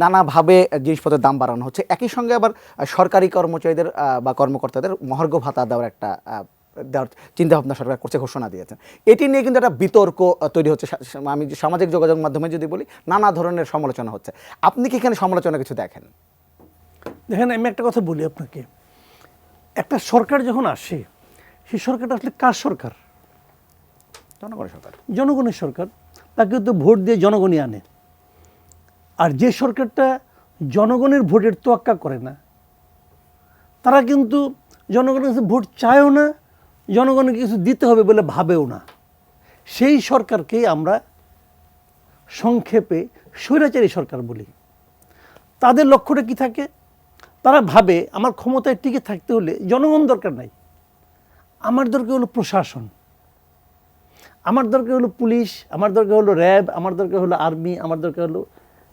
নানাভাবে জিনিসপত্রের দাম বাড়ানো হচ্ছে, একই সঙ্গে আবার সরকারি কর্মচারীদের বা কর্মকর্তাদের মহার্ঘ ভাতা দেওয়ার একটা দেওয়ার চিন্তাভাবনা সরকার করছে, ঘোষণা দিয়েছেন। এটি নিয়ে কিন্তু একটা বিতর্ক তৈরি হচ্ছে। আমি সামাজিক যোগাযোগ মাধ্যমে যদি বলি, নানা ধরনের সমালোচনা হচ্ছে। আপনি কি এখানে সমালোচনা কিছু দেখেন? দেখেন, আমি একটা কথা বলি আপনাকে, একটা সরকার যখন আসে, সেই সরকারটা আসলে কার সরকার? জনগণের সরকার, জনগণের সরকার। তাকে তো ভোট দিয়ে জনগণই আনে। আর যে সরকারটা জনগণের ভোটের তোয়াক্কা করে না, তারা কিন্তু জনগণের কাছে ভোট চায়ও না, জনগণকে কিছু দিতে হবে বলে ভাবেও না। সেই সরকারকেই আমরা সংক্ষেপে স্বৈরাচারী সরকার বলি। তাদের লক্ষ্যটা কি থাকে? তারা ভাবে আমার ক্ষমতায় টিকে থাকতে হলে জনগণ দরকার নাই, আমার দরকার হলো প্রশাসন, আমার দরকার হলো পুলিশ, আমার দরকার হলো র্যাব, আমার দরকার হলো আর্মি, আমার দরকার হলো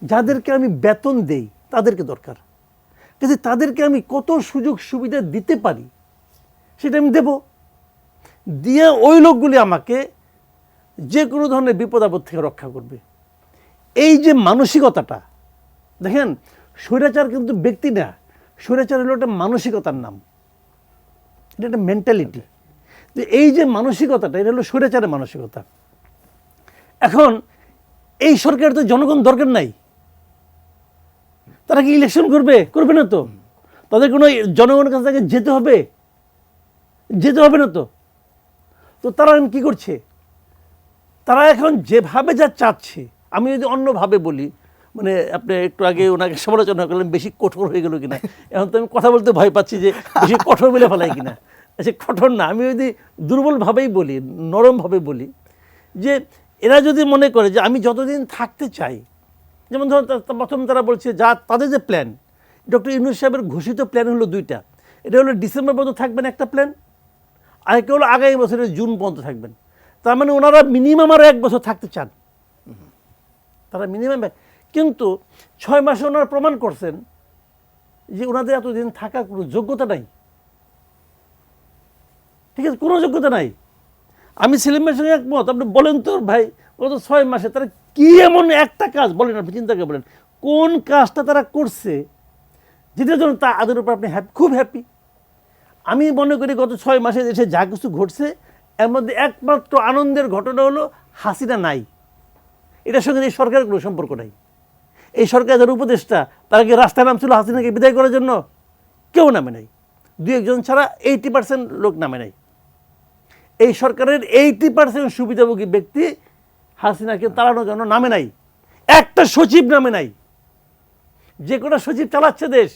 যাদেরকে আমি বেতন দেই তাদেরকে দরকার। কিন্তু তাদেরকে আমি কত সুযোগ সুবিধা দিতে পারি সেটা আমি দেব, দিয়ে ওই লোকগুলি আমাকে যে কোনো ধরনের বিপদ আপদ থেকে রক্ষা করবে। এই যে মানসিকতাটা, দেখেন, স্বৈরাচার কিন্তু ব্যক্তি না, স্বৈরাচার হলো একটা মানসিকতার নাম, এটা একটা মেন্টালিটি। তো এই যে মানসিকতাটা, এটা হলো স্বৈরাচারের মানসিকতা। এখন এই সরকার তো জনগণ দরকার নাই, তারা কি ইলেকশন করবে? করবে না তো। তাদের কোনো জনগণের কাছ থেকে যেতে হবে? যেতে হবে না তো। তো তারা কি করছে? তারা এখন যেভাবে যা চাচ্ছে, আমি যদি অন্যভাবে বলি, মানে আপনি একটু আগে ওনাকে সমালোচনা করলেন বেশি কঠোর হয়ে গেল কিনা, এখন তো আমি কথা বলতে ভয় পাচ্ছি যে বেশি কঠোর বলে ফেলাই কিনা। আচ্ছা, কঠোর না, আমি যদি দুর্বলভাবেই বলি, নরমভাবে বলি, যে এরা যদি মনে করে যে আমি যতদিন থাকতে চাই, যেমন ধরুন প্রথম তারা বলছে যা তাদের যে প্ল্যান, ডক্টর ইউনূস সাহেবের ঘোষিত প্ল্যান হলো দুইটা। এটা হলো ডিসেম্বর পর্যন্ত থাকবেন একটা প্ল্যান, আরেকটা হলো আগামী বছরের জুন পর্যন্ত থাকবেন। তার মানে ওনারা মিনিমাম আরও 1 বছর থাকতে চান, তারা মিনিমাম। কিন্তু 6 মাসে ওনারা প্রমাণ করছেন যে ওনাদের এতদিন থাকার কোনো যোগ্যতা নাই। ঠিক আছে, কোনো যোগ্যতা নাই। আমি সেলিম ভাইয়ের সঙ্গে একমত। আপনি বলেন তো ভাই, গত 6 মাসে তারা কি এমন একটা কাজ বলেন, আপনি চিন্তা করে বলেন কোন কাজটা তারা করছে যেটার জন্য তাদের উপর আপনি খুব হ্যাপি। আমি মনে করি গত 6 মাসে দেশে যা কিছু ঘটছে, এর মধ্যে একমাত্র আনন্দের ঘটনা হলো হাসিনা নাই। এটার সঙ্গে এই সরকারের কোনো সম্পর্ক নাই। এই সরকার যারা উপদেষ্টা, তারা কি রাস্তায় নামছিল হাসিনাকে বিদায় করার জন্য? কেউ নামে নাই, 2-1 ছাড়া 80% লোক নামে নাই। এই সরকারের 80% সুবিধাভোগী ব্যক্তি হাসিনাকে তাড়ানোর জন্য নামে নাই। একটা সচিব নামে নাই। যে কোনো সচিব চালাচ্ছে দেশ,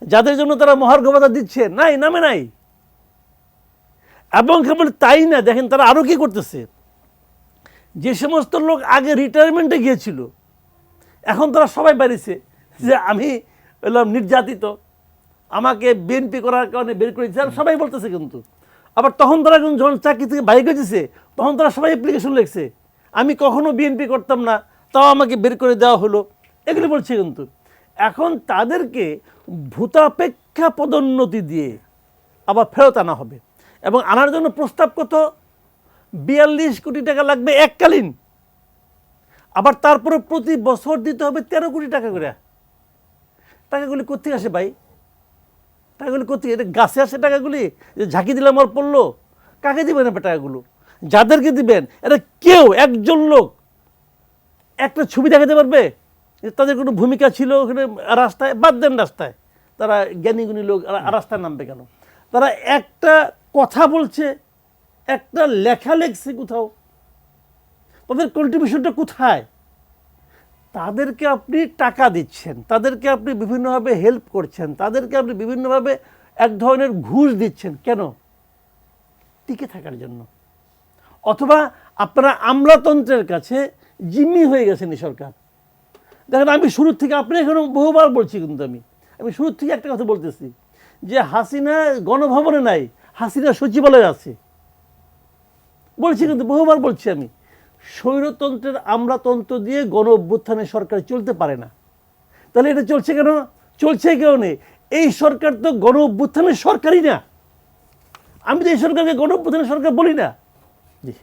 যাদের জন্য তারা মহার্ঘ ভাতা দিচ্ছে, নাই, নামে নাই। এবং কেবল তাই না, দেখেন তারা আরও কি করতেছে। যে সমস্ত লোক আগে রিটায়ারমেন্টে গিয়েছিল, এখন তারা সবাই বাড়িছে যে আমি বললাম নির্যাতিত, আমাকে বিএনপি করার কারণে বের করে দিচ্ছে, আর সবাই বলতেছে। কিন্তু আবার তখন তারা যখন চাকরি থেকে বাইরে গেছে, তখন তারা সবাই অ্যাপ্লিকেশন লিখছে, আমি কখনো বিএনপি করতাম না, তাও আমাকে বের করে দেওয়া হলো, এগুলো বলছে। কিন্তু এখন তাদেরকে ভূতাপেক্ষা পদোন্নতি দিয়ে আবার ফেরত আনা হবে, এবং আনার জন্য প্রস্তাব কত? 42 কোটি টাকা লাগবে এককালীন। আবার তারপরে প্রতি বছর দিতে হবে 13 কোটি টাকা করে। টাকাগুলি কোথেকে আসে ভাই? টাকাগুলি কোথেকে? এটা গাছে আসে টাকাগুলি? যে ঝাঁকি দিলাম আর পড়লো? কাকে দিবেন আপনি টাকাগুলো? যাদেরকে দিবেন এরা কেউ একজন লোক একটা ছবি দেখাতে পারবে যে তাদের কোনো ভূমিকা ছিল ওখানে? রাস্তায় বাদ দেন, রাস্তায় তারা জ্ঞানীগুণী লোক রাস্তায় নামবে কেন? তারা একটা কথা বলছে, একটা লেখা লেখছে কোথাও, তাদের কন্ট্রিবিউশনটা কোথায়? তাদেরকে আপনি টাকা দিচ্ছেন, তাদেরকে আপনি বিভিন্নভাবে হেল্প করছেন, তাদেরকে আপনি বিভিন্নভাবে এক ধরনের ঘুষ দিচ্ছেন, কেন? টিকে থাকার জন্য। অথবা আপনারা আমলাতন্ত্রের কাছে জিম্মি হয়ে গেছেন এই সরকার। দেখেন, আমি শুরুর থেকে, আপনি এখানে বহুবার বলছি, কিন্তু আমি শুরুর থেকে একটা কথা বলতেছি যে হাসিনা গণভবনে নাই, হাসিনা সচিবালয়ে আছে, বলছি, কিন্তু বহুবার বলছি আমি। স্বৈরতন্ত্রের আমলাতন্ত্র দিয়ে গণ অভ্যুত্থানের সরকার চলতে পারে না। তাহলে এটা চলছে কেন? চলছে কেন? এই সরকার তো গণ অভ্যুত্থানের সরকারই না। আমি তো এই সরকারকে গণ অভ্যুত্থানের সরকার বলি না। জি,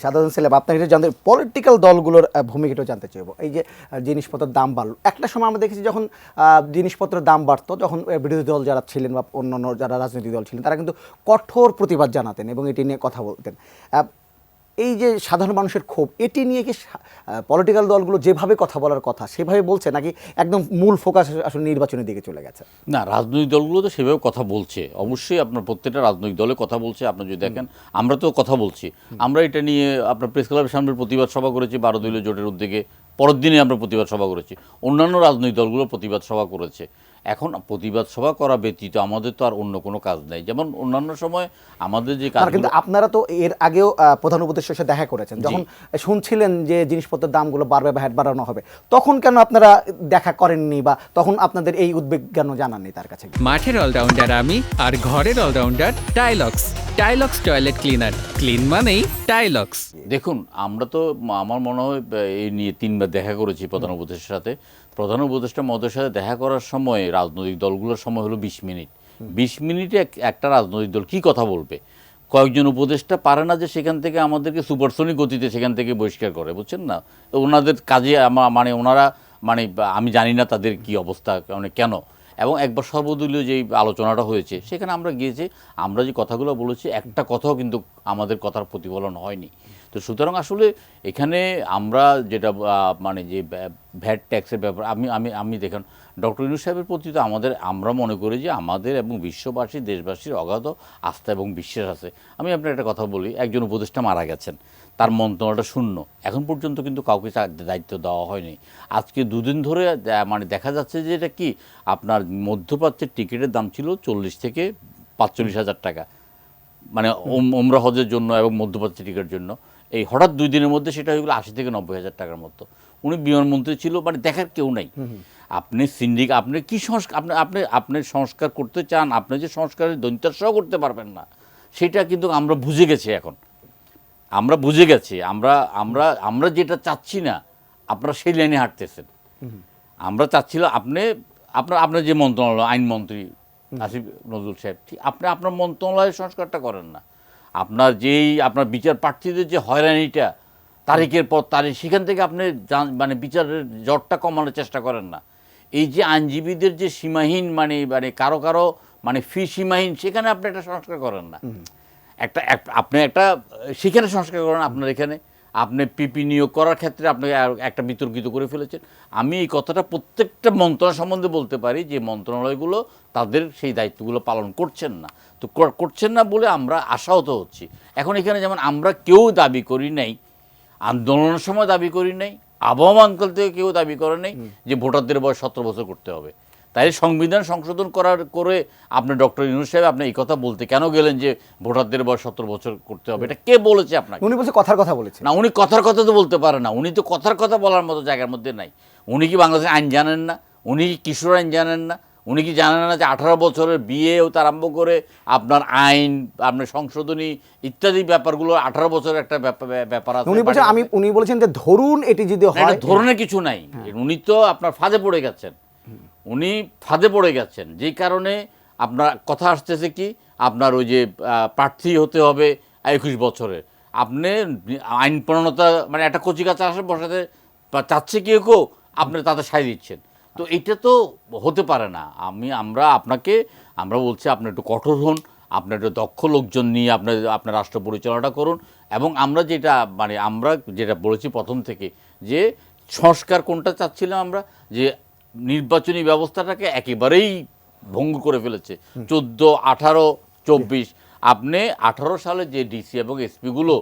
সাধারণ ছেলে আপনাকে এটা জানতে পলিটিক্যাল দলগুলোর ভূমিকাটাও জানতে চাইবো। এই যে জিনিসপত্রের দাম বাড়লো, একটা সময় আমরা দেখেছি যখন জিনিসপত্রের দাম বাড়তো, যখন বিরোধী দল যারা ছিলেন বা অন্যান্য যারা রাজনৈতিক দল ছিলেন তারা কিন্তু কঠোর প্রতিবাদ জানাতেন এবং এটি নিয়ে কথা বলতেন। এই যে সাধারণ মানুষের ক্ষোভ, এটি নিয়ে কি পলিটিক্যাল দলগুলো যেভাবে কথা বলার কথা সেভাবে বলছে, নাকি একদম মূল ফোকাস আসলে নির্বাচনের দিকে চলে গেছে? না, রাজনৈতিক দলগুলো তো সেভাবে কথা বলছে, অবশ্যই আপনার প্রত্যেকটা রাজনৈতিক দলে কথা বলছে। আপনার যদি দেখেন আমরা তো কথা বলছি, আমরা এটা নিয়ে আপনার প্রেস ক্লাবের সামনে প্রতিবাদ সভা করেছি 12 দলীয় জোটের উদ্যোগে, পরের দিনে আমরা প্রতিবাদ সভা করেছি, অন্যান্য রাজনৈতিক দলগুলো প্রতিবাদ সভা করেছে। এখন প্রতিবাদ সভা করা ব্যতীত আমাদের তো আর অন্য কোনো কাজ নেই। যেমন অন্যান্য সময় আমাদের যে কাজ, কিন্তু আপনারা তো এর আগেও প্রধান উপদেষ্টার সাথে দেখা করেছেন, যখন শুনছিলেন যে জিনিসপত্রের দামগুলো বাড়বে বা হ্যাট বাড়ানো হবে, তখন কেন আপনারা দেখা করেননি বা তখন আপনাদের এই উদ্বেগ কেন জানাননি তার কাছে? মাঠের অলরাউন্ডার আমি, আর ঘরের allrounder Tylox. Tylox toilet cleaner, clean মানেই টাইলক্স। দেখুন আমরা তো আমার মনে হয় এই নিয়ে 3বার দেখা করেছি প্রধান উপদেষ্টার সাথে। প্রধান উপদেষ্টা মহোদয়ের সাথে দেখা করার সময় রাজনৈতিক দলগুলোর সময় হলো 20 মিনিট। 20 মিনিটে একটা রাজনৈতিক দল কি কথা বলবে? কয়েকজন উপদেষ্টা পারে না যে সেখান থেকে আমাদেরকে সুপারসনিক গতিতে সেখান থেকে বহিষ্কার করে, বুঝছেন না? তো ওনাদের কাজে মানে ওনারা মানে আমি জানি না তাদের কি অবস্থা, মানে কেন। এবং একবার সর্বদলীয় যেই আলোচনাটা হয়েছে সেখানে আমরা গিয়েছি, আমরা যে কথাগুলো বলেছি একটা কথাও কিন্তু আমাদের কথার প্রতিফলন হয়নি। তো সুতরাং আসলে এখানে আমরা যেটা মানে যে ভ্যাট ট্যাক্সের ব্যাপার, আমি দেখেন ডক্টর ইউনূস সাহেবের প্রতি তো আমরা মনে করি যে আমাদের এবং বিশ্ববাসী দেশবাসীর অগাধ আস্থা এবং বিশ্বাস আছে। আমি আপনার একটা কথা বলি, একজন উপদেষ্টা মারা গেছেন, তার মন্ত্রণালয়টা শূন্য, এখন পর্যন্ত কিন্তু কাউকে দায়িত্ব দেওয়া হয়নি। আজকে 2 দিন ধরে মানে দেখা যাচ্ছে যে এটা কি আপনার মধ্যপ্রাচ্যের টিকিটের দাম ছিল 40 থেকে 45,000 টাকা, মানে ওমরা হজের জন্য এবং মধ্যপ্রাচ্যের টিকিটের জন্য। এই হঠাৎ 2 দিনের মধ্যে সেটা হয়ে গেলো 80 থেকে 90,000 টাকার মতো। উনি বিমানমন্ত্রী ছিল, মানে দেখার কেউ নাই। আপনি আপনি কি সংস্কার, আপনি সংস্কার করতে চান, আপনি যে সংস্কারের দৈন্যাসহ করতে পারবেন না সেটা কিন্তু আমরা বুঝে গেছি। এখন আমরা বুঝে গেছি, আমরা যেটা চাচ্ছি না আপনারা সেই লাইনে হাঁটতেছেন। আমরা চাচ্ছিলাম আপনার যে মন্ত্রণালয়, আইনমন্ত্রী আসিফ নজরুল সাহেব, ঠিক আপনার মন্ত্রণালয়ের সংস্কারটা করেন না। আপনার বিচার প্রার্থীদের যে হয়রানিটা তারিখের পর তারিখ, সেখান থেকে আপনি মানে বিচারের জটটা কমানোর চেষ্টা করেন না। এই যে আইনজীবীদের যে সীমাহীন মানে কারো মানে ফি সীমাহীন, সেখানে আপনি একটা সংস্কার করেন না। আপনি একটা সেখানে সংস্কার করেন। আপনার এখানে আপনি পিপি নিয়োগ করার ক্ষেত্রে আপনি একটা বিতর্কিত করে ফেলেছেন। আমি এই কথাটা প্রত্যেকটা মন্ত্রণালয় সম্বন্ধে বলতে পারি যে মন্ত্রণালয়গুলো তাদের সেই দায়িত্বগুলো পালন করছেন না। তো করছেন না বলে আমরা আশাহত হচ্ছি। এখন এখানে যেমন আমরা কেউ দাবি করি নাই, আন্দোলনের সময় দাবি করি নাই, আবহাওয়া অঞ্চল থেকে কেউ দাবি করে নাই যে ভোটারদের বয়স 17 বছর করতে হবে। তাই সংবিধান সংশোধন করে আপনি ডক্টর ইউনূস সাহেব আপনি এই কথা বলতে কেন গেলেন যে ভোটারদের বয়স 17 বছর করতে হবে? এটা কে বলেছে আপনাকে? উনি বলছে কথার কথা বলেছে না, উনি কথার কথা তো বলতে পারে না। উনি তো কথার কথা বলার মতো জায়গার মধ্যে নাই। উনি কি বাংলাদেশের আইন জানেন না? উনি কি কিশোর আইন জানেন না? উনি কি জানেন না যে 18 বছরের বিয়ে হতে আরম্ভ করে আপনার আইন, আপনার সংশোধনী ইত্যাদি ব্যাপারগুলো 18 বছরের একটা ব্যাপার আছে। উনি বলেছেন যে ধরুন এটি যদি হয়, ধরনের কিছু নাই। উনি তো আপনার ফাঁদে পড়ে গেছেন। উনি ফাঁদে পড়ে গেছেন, যেই কারণে আপনার কথা আসতেছে কি আপনার ওই যে প্রার্থী হতে হবে 21 বছরের। আপনি আইন প্রণতা মানে একটা কচিকাচা আসে বসাতে চাচ্ছে কেউ আপনি তাতে সাই দিচ্ছেন। তো এটা তো হতে পারে না। আমরা বলছি আপনি একটু কঠোর হন, আপনি একটু দক্ষ লোকজন নিয়ে আপনার রাষ্ট্র পরিচালনাটা করুন। এবং আমরা যেটা বলেছি প্রথম থেকে যে সংস্কার কোনটা চাচ্ছিলাম আমরা, যে নির্বাচনী ব্যবস্থাটাকে একেবারেই ভঙ্গ করে ফেলেছে 14, 18, 24। আপনি 18 সালে যে ডিসি এবং এসপিগুলো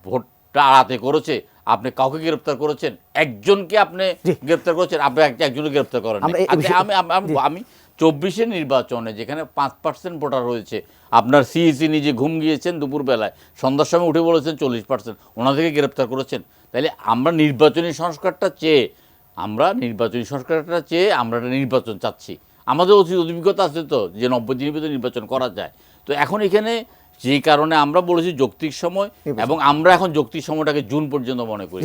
ভোটটা আড়াতে করেছে, আপনি কাউকে গ্রেপ্তার করেছেন? একজনকে আপনি গ্রেপ্তার করেছেন? আপনি একজনকে গ্রেপ্তার করেন? আমি 24-এর নির্বাচনে যেখানে 5% ভোটার রয়েছে, আপনার সিইসি নিজে ঘুম গিয়েছেন দুপুরবেলায়, সন্ধ্যার সময় উঠে বলেছেন 40%, ওনাদেরকে গ্রেপ্তার করেছেন। তাইলে আমরা নির্বাচনী সংস্কারটা চেয়ে আমরা একটা নির্বাচন চাচ্ছি। আমাদের অভিজ্ঞতা আছে তো যে 90 দিনের ভিতরে নির্বাচন করা যায়। তো এখন এখানে যেই কারণে আমরা বলেছি যৌক্তিক সময়, এবং আমরা এখন যৌক্তিক সময়টাকে জুন পর্যন্ত মনে করি।